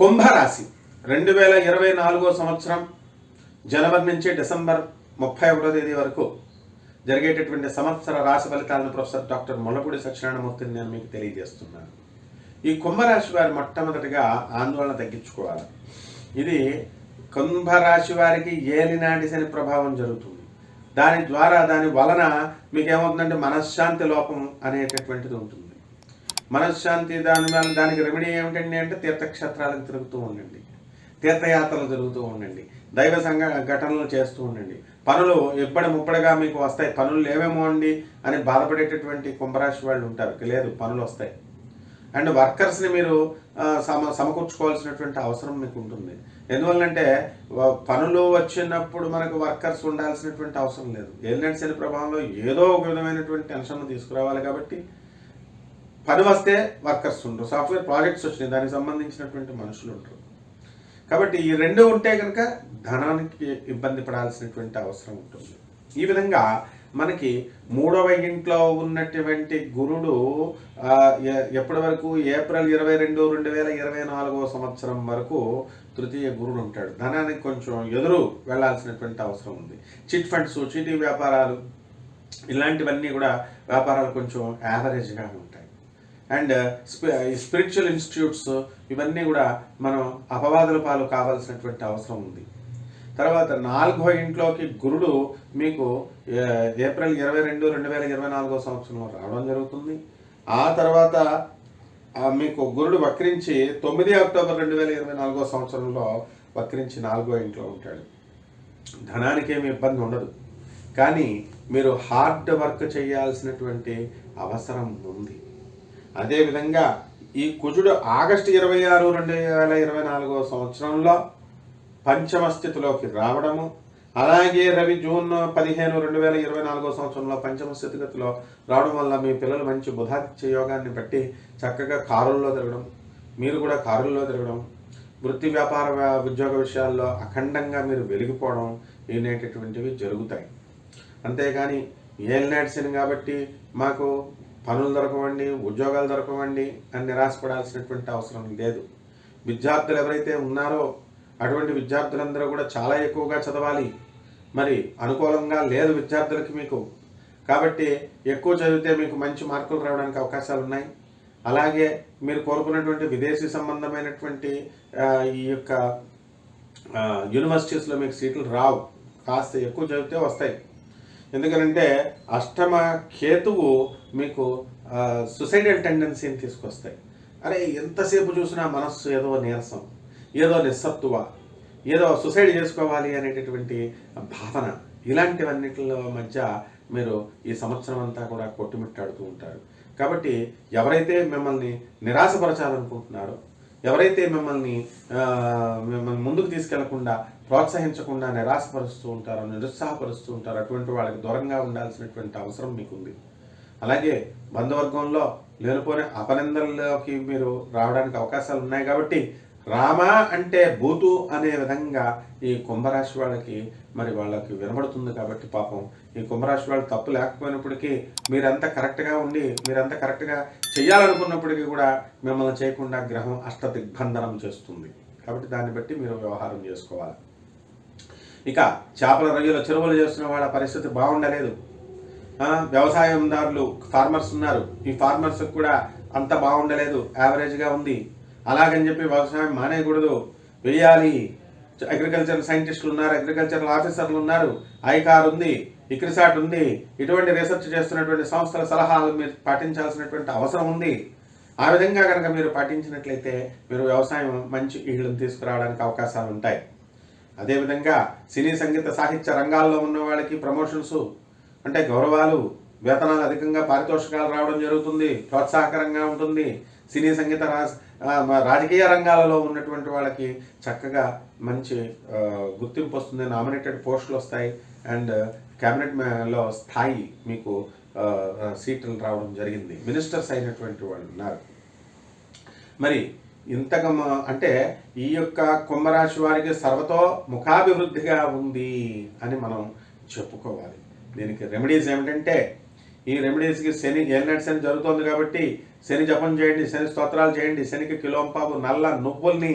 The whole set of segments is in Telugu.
కుంభరాశి 2024 సంవత్సరం జనవరి నుంచి డిసెంబర్ 31వ తేదీ వరకు జరిగేటటువంటి సంవత్సర రాశి ఫలితాలను ప్రొఫెసర్ డాక్టర్ ముల్లపూడి సత్యనారాయణమూర్తిని నేను మీకు తెలియజేస్తున్నాను. ఈ కుంభరాశి వారి మొట్టమొదటిగా ఆందోళన తగ్గించుకోవాలి. ఇది కుంభరాశి వారికి ఏలినాటి శని ప్రభావం జరుగుతుంది. దాని వలన మీకు ఏమవుతుందంటే మనశ్శాంతి లోపం అనేటటువంటిది ఉంటుంది. మనశ్శాంతి దానికి రెమెడీ ఏమిటండి అంటే తీర్థక్షేత్రాలకు తిరుగుతూ ఉండండి, తీర్థయాత్రలు తిరుగుతూ ఉండండి, దైవ సంఘ ఘటనలు చేస్తూ ఉండండి. పనులు ముప్పడిగా మీకు వస్తాయి. పనులు లేవేమో అండి అని బాధపడేటటువంటి కుంభరాశి వాళ్ళు ఉంటారు. లేదు, పనులు వస్తాయి. అండ్ వర్కర్స్ని మీరు సమకూర్చుకోవాల్సినటువంటి అవసరం మీకు ఉంటుంది. ఎందువల్లంటే పనులు వచ్చినప్పుడు మనకు వర్కర్స్ ఉండాల్సినటువంటి అవసరం లేదు. ఏలినాటి శని ప్రభావంలో ఏదో ఒక విధమైనటువంటి టెన్షన్ తీసుకురావాలి కాబట్టి పని వస్తే వర్కర్స్ ఉండరు. సాఫ్ట్వేర్ ప్రాజెక్ట్స్ వచ్చినాయి, దానికి సంబంధించినటువంటి మనుషులు ఉంటారు. కాబట్టి ఈ రెండు ఉంటే కనుక ధనానికి ఇబ్బంది పడాల్సినటువంటి అవసరం ఉంటుంది. ఈ విధంగా మనకి 3వ ఇంట్లో ఉన్నటువంటి గురుడు ఎప్పటి వరకు ఏప్రిల్ 22, 2024 సంవత్సరం వరకు తృతీయ గురుడు ఉంటాడు. ధనానికి కొంచెం ఎదురు వెళ్లాల్సినటువంటి అవసరం ఉంది. చిట్ ఫండ్స్, చీటీ వ్యాపారాలు ఇలాంటివన్నీ కూడా వ్యాపారాలు కొంచెం యావరేజ్గా ఉంటాయి. అండ్ స్పిరిచువల్ ఇన్స్టిట్యూట్స్ ఇవన్నీ కూడా మనం అపవాదుల పాలు కావాల్సినటువంటి అవసరం ఉంది. తర్వాత 4వ ఇంట్లోకి గురుడు మీకు ఏప్రిల్ 22, 2024 సంవత్సరంలో రావడం జరుగుతుంది. ఆ తర్వాత మీకు గురుడు వక్రించి 9 అక్టోబర్ 2024 సంవత్సరంలో వక్రించి 4వ ఇంట్లో ఉంటాడు. ధనానికి ఏమి ఇబ్బంది ఉండదు, కానీ మీరు హార్డ్ వర్క్ చేయాల్సినటువంటి అవసరం ఉంది. అదేవిధంగా ఈ కుజుడు ఆగస్టు 26, 2024 సంవత్సరంలో పంచమ స్థితిలోకి రావడము, అలాగే రవి జూన్ 15, 2024 సంవత్సరంలో పంచమ స్థితిగతిలో రావడం వల్ల మీ పిల్లలు మంచి బుధాదిత్య యోగాన్ని బట్టి చక్కగా కారుల్లో తిరగడం, మీరు కూడా కారుల్లో తిరగడం, వృత్తి వ్యాపార ఉద్యోగ విషయాల్లో అఖండంగా మీరు వెలిగిపోవడం అనేటటువంటివి జరుగుతాయి. అంతేగాని ఏలినాటి శని కాబట్టి మాకు పనులు దొరకవండి, ఉద్యోగాలు దొరకవండి అని నిరాశపడాల్సినటువంటి అవసరం లేదు. విద్యార్థులు ఎవరైతే ఉన్నారో అటువంటి విద్యార్థులందరూ కూడా చాలా ఎక్కువగా చదవాలి. మరి అనుకూలంగా లేదు విద్యార్థులకి మీకు, కాబట్టి ఎక్కువ చదివితే మీకు మంచి మార్కులు రావడానికి అవకాశాలు ఉన్నాయి. అలాగే మీరు కోరుకున్నటువంటి విదేశీ సంబంధమైనటువంటి ఈ యొక్క యూనివర్సిటీస్లో మీకు సీట్లు రావు. కాస్త ఎక్కువ చదివితే వస్తాయి. ఎందుకంటే అష్టమ కేతువు మీకు సుసైడల్ టెండెన్సీని తీసుకొస్తాయి. అరే ఎంతసేపు చూసినా మనస్సు ఏదో నీరసం, ఏదో నిస్సత్తువ, ఏదో సుసైడ్ చేసుకోవాలి అనేటటువంటి భావన, ఇలాంటివన్నిటిలో మధ్య మీరు ఈ సంవత్సరం అంతా కూడా కొట్టుమిట్టాడుతూ ఉంటారు. కాబట్టి ఎవరైతే మిమ్మల్ని నిరాశపరచాలనుకుంటున్నారో, ఎవరైతే మిమ్మల్ని ముందుకు తీసుకెళ్లకుండా ప్రోత్సహించకుండా నిరాశపరుస్తూ ఉంటారో, నిరుత్సాహపరుస్తూ ఉంటారో అటువంటి వాళ్ళకి దూరంగా ఉండాల్సినటువంటి అవసరం మీకుంది. అలాగే బంధువర్గంలో లేనిపోయిన అపనిందల్లోకి మీరు రావడానికి అవకాశాలు ఉన్నాయి. కాబట్టి రామ అంటే బూతు అనే విధంగా ఈ కుంభరాశి వాళ్ళకి వాళ్ళకి వినబడుతుంది. కాబట్టి పాపం ఈ కుంభరాశి వాళ్ళు తప్పు లేకపోయినప్పటికీ మీరంతా కరెక్ట్గా ఉండి మీరంతా కరెక్ట్గా చేయాలనుకున్నప్పటికీ కూడా మిమ్మల్ని చేయకుండా గ్రహం అష్టదిగ్బంధనం చేస్తుంది. కాబట్టి దాన్ని బట్టి మీరు వ్యవహారం చేసుకోవాలి. ఇక చేపల రొయ్యల చెరువులు చేస్తున్న వాళ్ళ పరిస్థితి బాగుండలేదు. వ్యవసాయందారులు ఫార్మర్స్ ఉన్నారు, ఈ ఫార్మర్స్కి కూడా అంత బాగుండలేదు, యావరేజ్గా ఉంది. అలాగని చెప్పి వ్యవసాయం మానేయకూడదు, వేయాలి. అగ్రికల్చర్ సైంటిస్టులు ఉన్నారు, అగ్రికల్చరల్ ఆఫీసర్లు ఉన్నారు, ఐకార్ ఉంది, ఇక్రిసాట్ ఉంది. ఇటువంటి రీసెర్చ్ చేస్తున్నటువంటి సంస్థల సలహాలు మీరు పాటించాల్సినటువంటి అవసరం ఉంది. ఆ విధంగా కనుక మీరు పాటించినట్లయితే మీరు వ్యవసాయం మంచి ఈళ్ళను తీసుకురావడానికి అవకాశాలు ఉంటాయి. అదేవిధంగా సినీ సంగీత సాహిత్య రంగాల్లో ఉన్న వాళ్ళకి ప్రమోషన్స్ అంటే గౌరవాలు, వేతనాలు అధికంగా పారితోషికాలు రావడం జరుగుతుంది, ప్రోత్సాహకరంగా ఉంటుంది. సినీ సంగీత రాజకీయ రంగాలలో ఉన్నటువంటి వాళ్ళకి చక్కగా మంచి గుర్తింపు వస్తుంది, నామినేటెడ్ పోస్టులు వస్తాయి, అండ్ క్యాబినెట్లో స్థాయి మీకు సీట్లు రావడం జరిగింది. మినిస్టర్స్ అయినటువంటి వాళ్ళు ఉన్నారు. మరి ఇంతగా అంటే ఈ యొక్క కుంభరాశి వారికి సర్వతో ముఖాభివృద్ధిగా ఉంది అని మనం చెప్పుకోవాలి. దీనికి రెమెడీస్ ఏమిటంటే, ఈ రెమెడీస్కి శని ఏలినాటి శని జరుగుతుంది కాబట్టి శని జపం చేయండి, శని స్తోత్రాలు చేయండి, శనికి కిలోంపావు నల్ల నువ్వుల్ని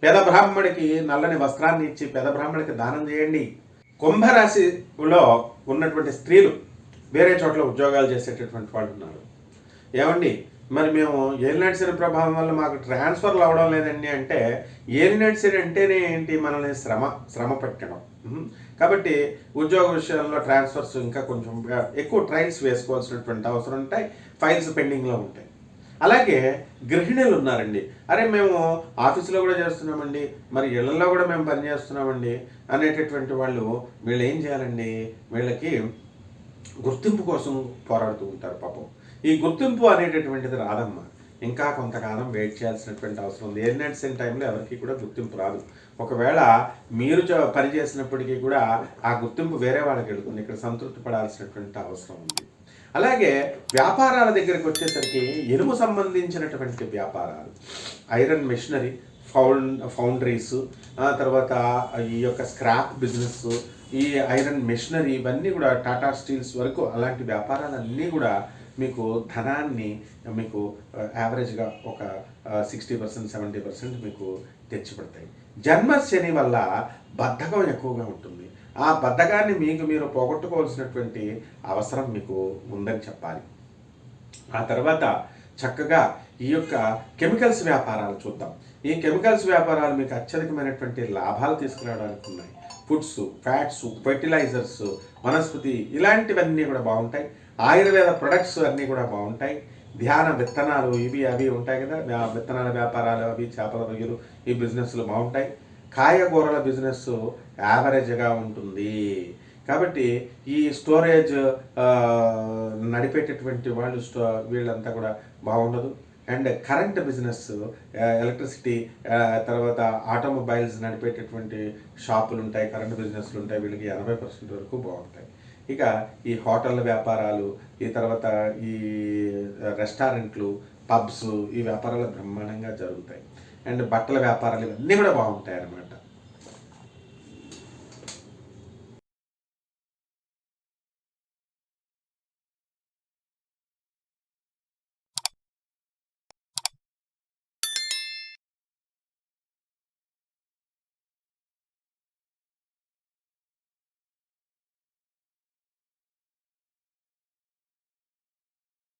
పేద బ్రాహ్మడికి నల్లని వస్త్రాన్ని ఇచ్చి పేద బ్రాహ్మడికి దానం చేయండి. కుంభరాశిలో ఉన్నటువంటి స్త్రీలు వేరే చోట్ల ఉద్యోగాలు చేసేటటువంటి వాళ్ళు ఉన్నారు. ఏమండి మరి మేము ఏలినాటి శని ప్రభావం వల్ల మాకు ట్రాన్స్ఫర్లు అవ్వడం లేదండి అంటే, ఏలినాటి శని అంటేనే ఏంటి, మనల్ని శ్రమ పెట్టడం. కాబట్టి ఉద్యోగ విషయంలో ట్రాన్స్ఫర్స్ ఇంకా కొంచెం ఎక్కువ ట్రయల్స్ వేసుకోవాల్సినటువంటి అవసరం ఉంటాయి, ఫైల్స్ పెండింగ్లో ఉంటాయి. అలాగే గృహిణులు ఉన్నారండి, అరే మేము ఆఫీసులో కూడా చేస్తున్నామండి, మరి ఇళ్లలో కూడా మేము పనిచేస్తున్నామండి అనేటటువంటి వాళ్ళు, వీళ్ళు ఏం చేయాలండి, వీళ్ళకి గుర్తింపు కోసం పోరాడుతూ ఉంటారు పాపం. ఈ గుర్తింపు అనేటటువంటిది రాదమ్మా, ఇంకా కొంతకాలం వెయిట్ చేయాల్సినటువంటి అవసరం ఉంది. ఏలినాటి శని టైంలో ఎవరికి కూడా గుర్తింపు రాదు. ఒకవేళ మీరు పని చేసినప్పటికీ కూడా ఆ గుర్తింపు వేరే వాళ్ళకి వెళుతుంది. ఇక్కడ సంతృప్తి పడాల్సినటువంటి అవసరం ఉంది. అలాగే వ్యాపారాల దగ్గరికి వచ్చేసరికి ఇనుము సంబంధించినటువంటి వ్యాపారాలు, ఐరన్ మెషినరీ, ఫౌండరీస్, తర్వాత ఈ యొక్క స్క్రాప్ బిజినెస్, ఈ ఐరన్ మెషినరీ, ఇవన్నీ కూడా టాటా స్టీల్స్ వరకు అలాంటి వ్యాపారాలన్నీ కూడా మీకు ధనాన్ని మీకు యావరేజ్గా ఒక 60% 70% మీకు తెచ్చిపెడతాయి. జన్మ శని వల్ల బద్ధకం ఎక్కువగా ఉంటుంది. ఆ బద్ధకాన్ని మీకు మీరు పోగొట్టుకోవాల్సినటువంటి అవసరం మీకు ఉందని చెప్పాలి. ఆ తర్వాత చక్కగా ఈ యొక్క కెమికల్స్ వ్యాపారాలు చూద్దాం. ఈ కెమికల్స్ వ్యాపారాలు మీకు అత్యధికమైనటువంటి లాభాలు తీసుకురావడానికి ఉన్నాయి. ఫుడ్స్, ఫ్యాట్స్, ఫెర్టిలైజర్స్, వనస్పతి, ఇలాంటివన్నీ కూడా బాగుంటాయి. ఆయుర్వేద ప్రొడక్ట్స్ అన్నీ కూడా బాగుంటాయి. ధ్యాన విత్తనాలు ఇవి అవి ఉంటాయి కదా, విత్తనాల వ్యాపారాలు, అవి చేపల రొయ్యలు, ఈ బిజినెస్లు బాగుంటాయి. కాయగూరల బిజినెస్ యావరేజ్గా ఉంటుంది. కాబట్టి ఈ స్టోరేజ్ నడిపేటటువంటి వాళ్ళు వీళ్ళంతా కూడా బాగుండదు. అండ్ కరెంట్ బిజినెస్, ఎలక్ట్రిసిటీ, తర్వాత ఆటోమొబైల్స్ నడిపేటటువంటి షాపులు ఉంటాయి, కరెంట్ బిజినెస్లు ఉంటాయి, వీళ్ళకి 80% వరకు బాగుంటాయి. ఇక ఈ హోటళ్ళ వ్యాపారాలు, ఈ తర్వాత ఈ రెస్టారెంట్లు, పబ్స్, ఈ వ్యాపారాలు బ్రహ్మాండంగా జరుగుతాయి. అండ్ బట్టల వ్యాపారాలు, ఇవన్నీ కూడా బాగుంటాయి అన్నమాట.